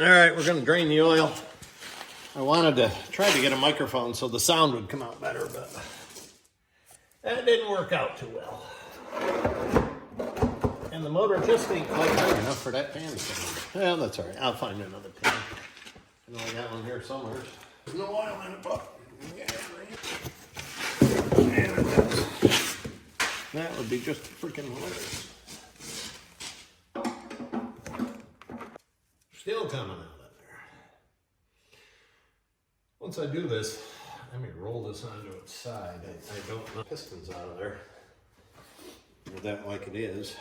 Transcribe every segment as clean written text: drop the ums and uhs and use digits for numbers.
All right, we're gonna drain the oil. I wanted to try to get a microphone so the sound would come out better, but that didn't work out too well. And the motor just ain't quite big enough for that pan to come in. Well, that's all right. I'll find another pan. I know I got one here somewhere. There's no oil in it, but that would be just freaking hilarious. Still coming out of there. Once I do this, let me roll this onto its side. I don't know pistons out of there. With that like it is.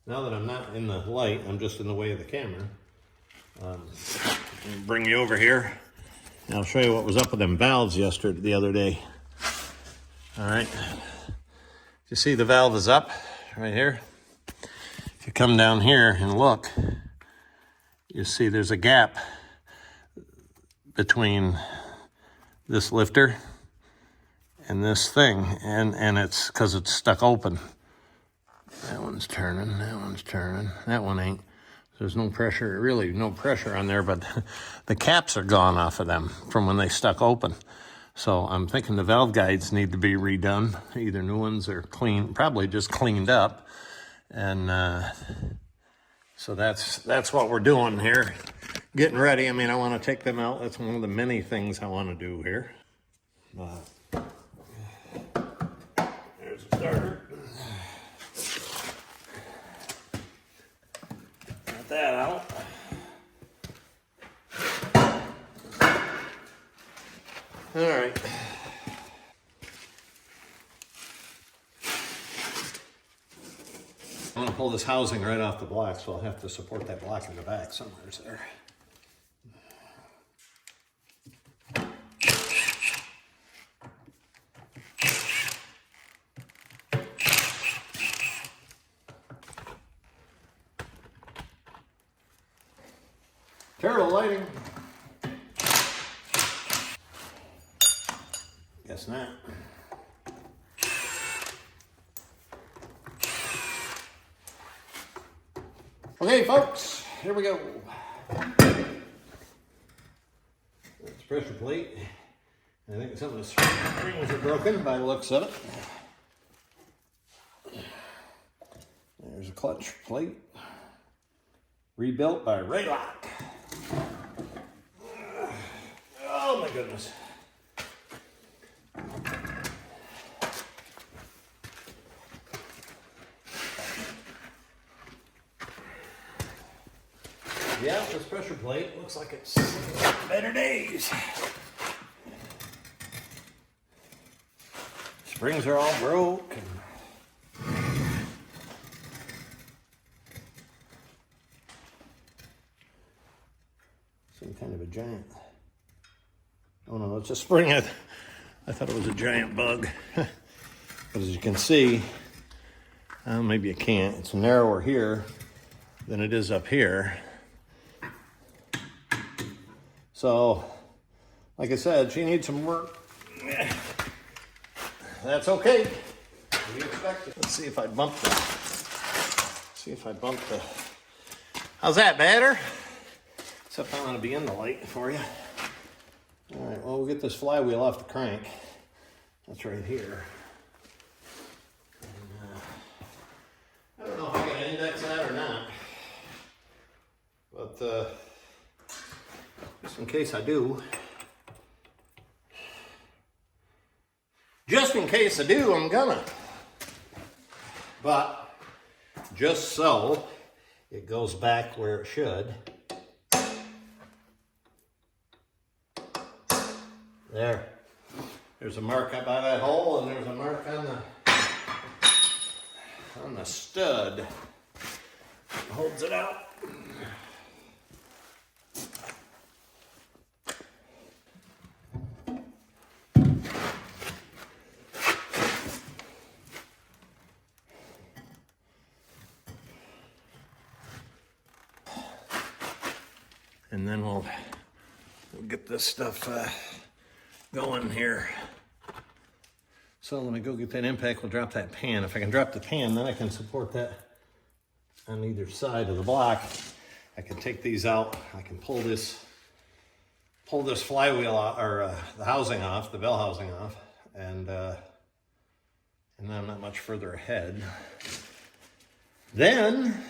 Now that I'm not in the light, I'm just in the way of the camera. Bring you over here. And I'll show you what was up with them valves the other day. All right. You see the valve is up right here. If you come down here and look, you see there's a gap between this lifter and this thing, and it's because it's stuck open. That one's turning, that one's turning, that one ain't. There's no pressure, really no pressure on there, but the caps are gone off of them from when they stuck open. So I'm thinking the valve guides need to be redone, either new ones or clean, probably just cleaned up. And so that's what we're doing here. Getting ready. I mean, I want to take them out. That's one of the many things I want to do here. There's a starter. Got that out. All right. I'm going to pull this housing right off the block, so I'll have to support that block in the back somewhere there. Terrible lighting. Guess not. Okay, folks, here we go. That's pressure plate. I think some of the springs are broken by the looks of it. There's a clutch plate. Rebuilt by Raylock. Oh my goodness. Yeah, this pressure plate looks like it's better days. Springs are all broke. Some kind of a giant. Oh no, it's a spring. I thought it was a giant bug. But as you can see, maybe you can't. It's narrower here than it is up here. So, like I said, she needs some work. That's okay. We expect it. Let's see if I bump the. How's that, better? Except I'm gonna be in the light for you. All right, well, we'll get this flywheel off the crank. That's right here. And, I don't know if I can index that or not. But just in case I do. Just in case I do, I'm gonna. But just so it goes back where it should. There's a mark up by that hole, and there's a mark on the stud. Holds it out. And then we'll We'll get this stuff going here. So let me go get that impact. We'll drop that pan. If I can drop the pan, then I can support that on either side of the block. I can take these out. I can pull this flywheel out, or the housing off, the bell housing off, and then I'm not much further ahead. Then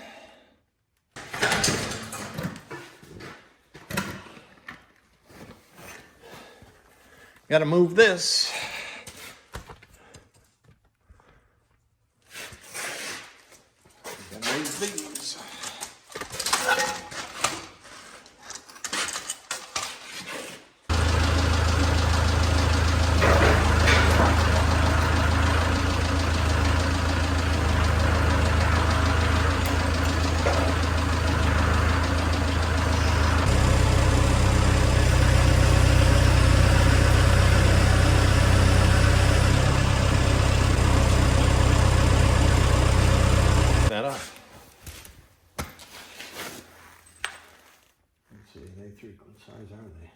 got to move this. Got to move these. What size are they?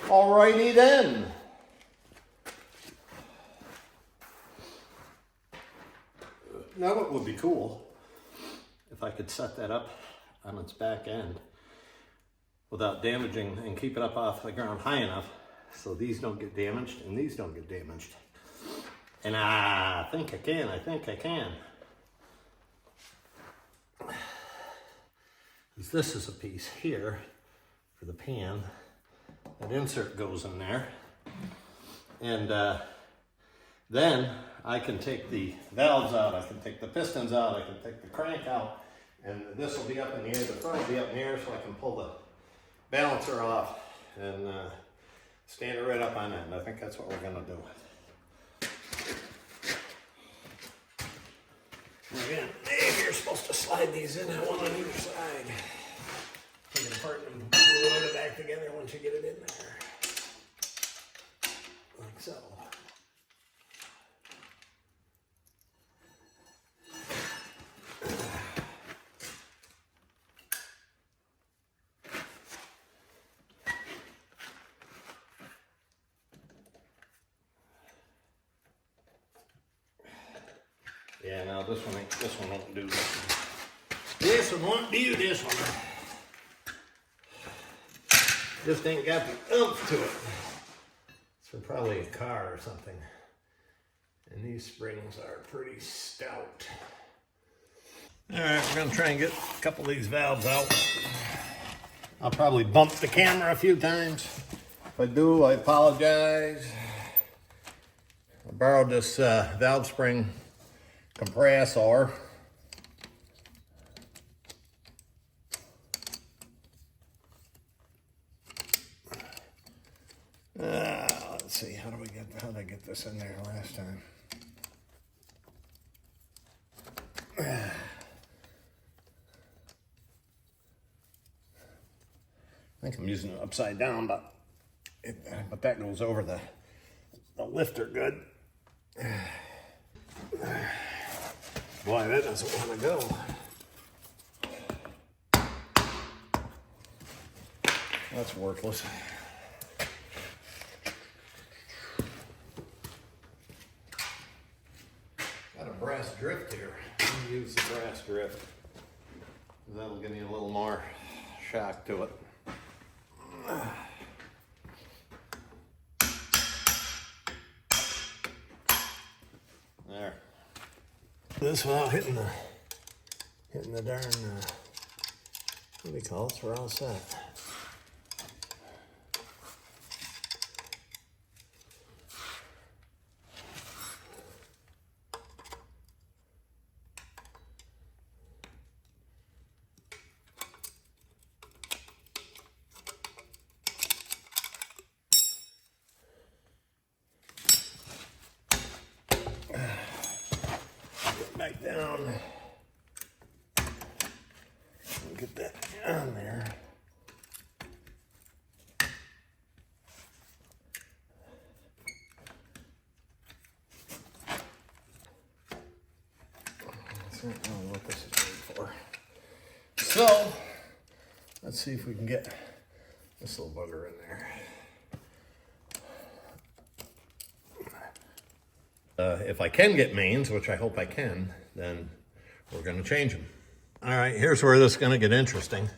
Alrighty then. Now what would be cool if I could set that up on its back end without damaging, and keep it up off the ground high enough so these don't get damaged and these don't get damaged. And I think I can. This is a piece here for the pan. That insert goes in there. And then I can take the valves out, I can take the pistons out, I can take the crank out, and this will be up in the air, the front will be up in the air, so I can pull the balancer off and stand it right up on that. And I think that's what we're gonna do. Again, maybe you're supposed to slide these in, one on either side. Take it apart and glue it back together once you get it in there. Like so. Yeah, no, this one won't do this one. This one won't do this one. Just ain't got the oomph to it. It's for probably a car or something. And these springs are pretty stout. All right, we're gonna try and get a couple of these valves out. I'll probably bump the camera a few times. If I do, I apologize. I borrowed this valve spring compressor. Let's see, how did I get this in there last time? I think I'm using it upside down, but that goes over the lifter good. Boy, that doesn't want to go. That's worthless. Got a brass drift here. I'm use the brass drift. That'll give me a little more shock to it. There. This without hitting the darn what do we call it? We're all set. Back down. Get that on there. So I don't know what this is made for. So let's see if we can get this little bugger in there. If I can get mains, which I hope I can, then we're going to change them. All right, here's where this is going to get interesting.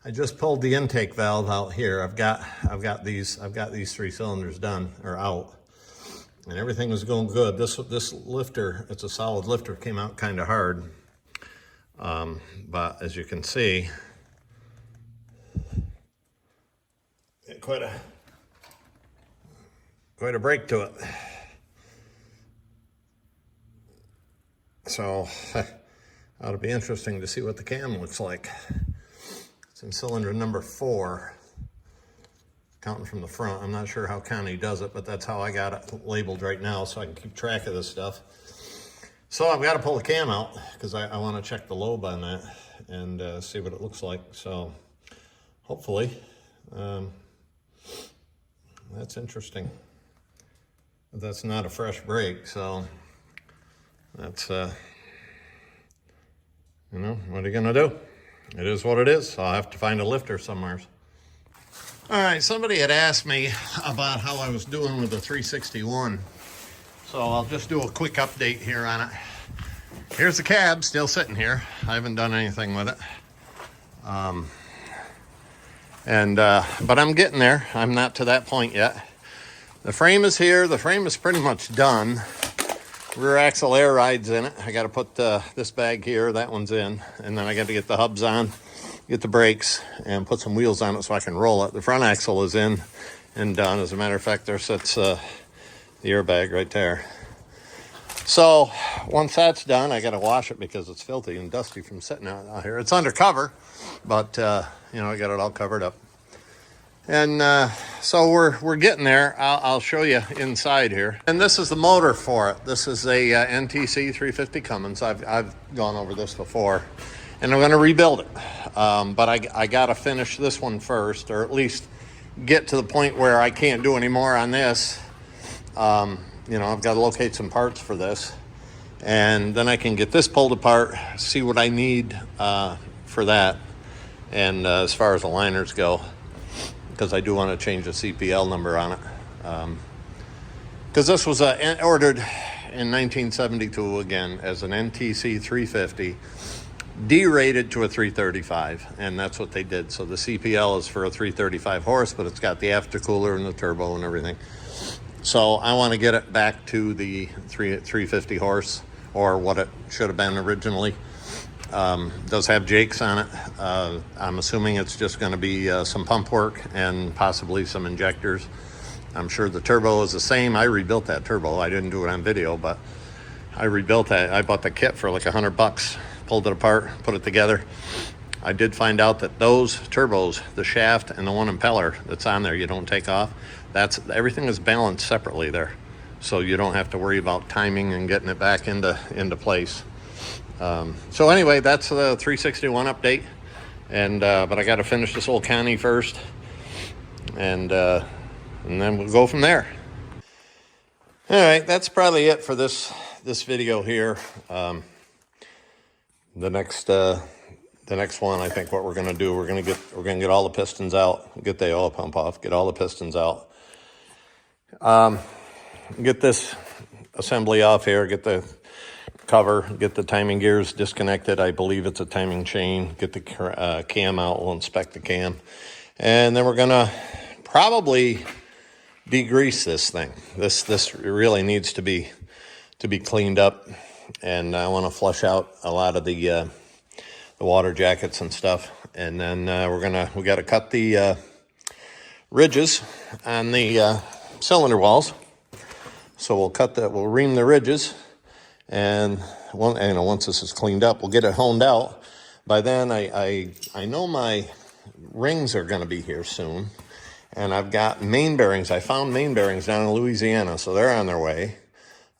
I just pulled the intake valve out here. I've got these 3 cylinders done or out, and everything was going good. This lifter, it's a solid lifter, came out kind of hard, but as you can see, quite a break to it. So it'll be interesting to see what the cam looks like. It's in cylinder number 4, counting from the front. I'm not sure how Connie does it, but that's how I got it labeled right now so I can keep track of this stuff. So I've got to pull the cam out because I want to check the lobe on that and see what it looks like. So hopefully, that's interesting. That's not a fresh break, so that's, you know, what are you gonna do? It is what it is, so I'll have to find a lifter somewhere. All right, somebody had asked me about how I was doing with the 361, so I'll just do a quick update here on it. Here's the cab, still sitting here. I haven't done anything with it. But I'm getting there. I'm not to that point yet. The frame is here. The frame is pretty much done. Rear axle air rides in it. I got to put this bag here, that one's in, and then I got to get the hubs on, get the brakes, and put some wheels on it so I can roll it. The front axle is in and done. As a matter of fact, there sits the airbag right there. So once that's done, I got to wash it because it's filthy and dusty from sitting out here. It's undercover, but you know, I got it all covered up. And so we're getting there. I'll show you inside here. And this is the motor for it. This is a NTC 350 Cummins. I've gone over this before, and I'm going to rebuild it. But I got to finish this one first, or at least get to the point where I can't do any more on this. You know, I've got to locate some parts for this, and then I can get this pulled apart, see what I need for that, and as far as the liners go, because I do want to change the CPL number on it. Because this was ordered in 1972 again as an NTC 350, derated to a 335, and that's what they did. So the CPL is for a 335 horse, but it's got the aftercooler and the turbo and everything. So I want to get it back to the 350 horse, or what it should have been originally. Does have jakes on it. I'm assuming it's just going to be some pump work and possibly some injectors. I'm sure the turbo is the same. I rebuilt that turbo. I didn't do it on video, but I rebuilt that. I bought the kit for like $100, pulled it apart, put it together. I did find out that those turbos, the shaft and the one impeller that's on there you don't take off, everything is balanced separately there. So you don't have to worry about timing and getting it back into place. So anyway, that's the 361 update, and but I got to finish this old Connie first, and then we'll go from there. All right, that's probably it for this video here. The next one, I think what we're gonna do, we're gonna get all the pistons out, get the oil pump off, get all the pistons out, get this assembly off here, get the cover, get the timing gears disconnected. I believe it's a timing chain. Get the cam out. We'll inspect the cam, and then we're gonna probably degrease this thing. This really needs to be cleaned up, and I want to flush out a lot of the water jackets and stuff. And then we got to cut the ridges on the cylinder walls. So we'll ream the ridges. And once this is cleaned up, we'll get it honed out. By then, I know my rings are going to be here soon, and I've got main bearings. I found main bearings down in Louisiana, so they're on their way.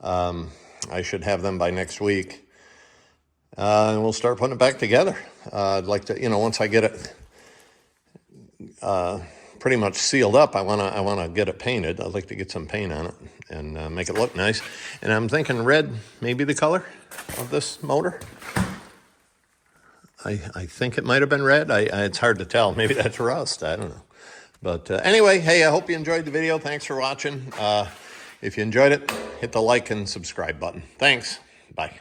I should have them by next week, and we'll start putting it back together. I'd like to, once I get it pretty much sealed up. I wanna get it painted. I'd like to get some paint on it and make it look nice. And I'm thinking red, maybe the color of this motor. I think it might have been red. It's hard to tell. Maybe that's rust. I don't know. But anyway, hey, I hope you enjoyed the video. Thanks for watching. If you enjoyed it, hit the like and subscribe button. Thanks. Bye.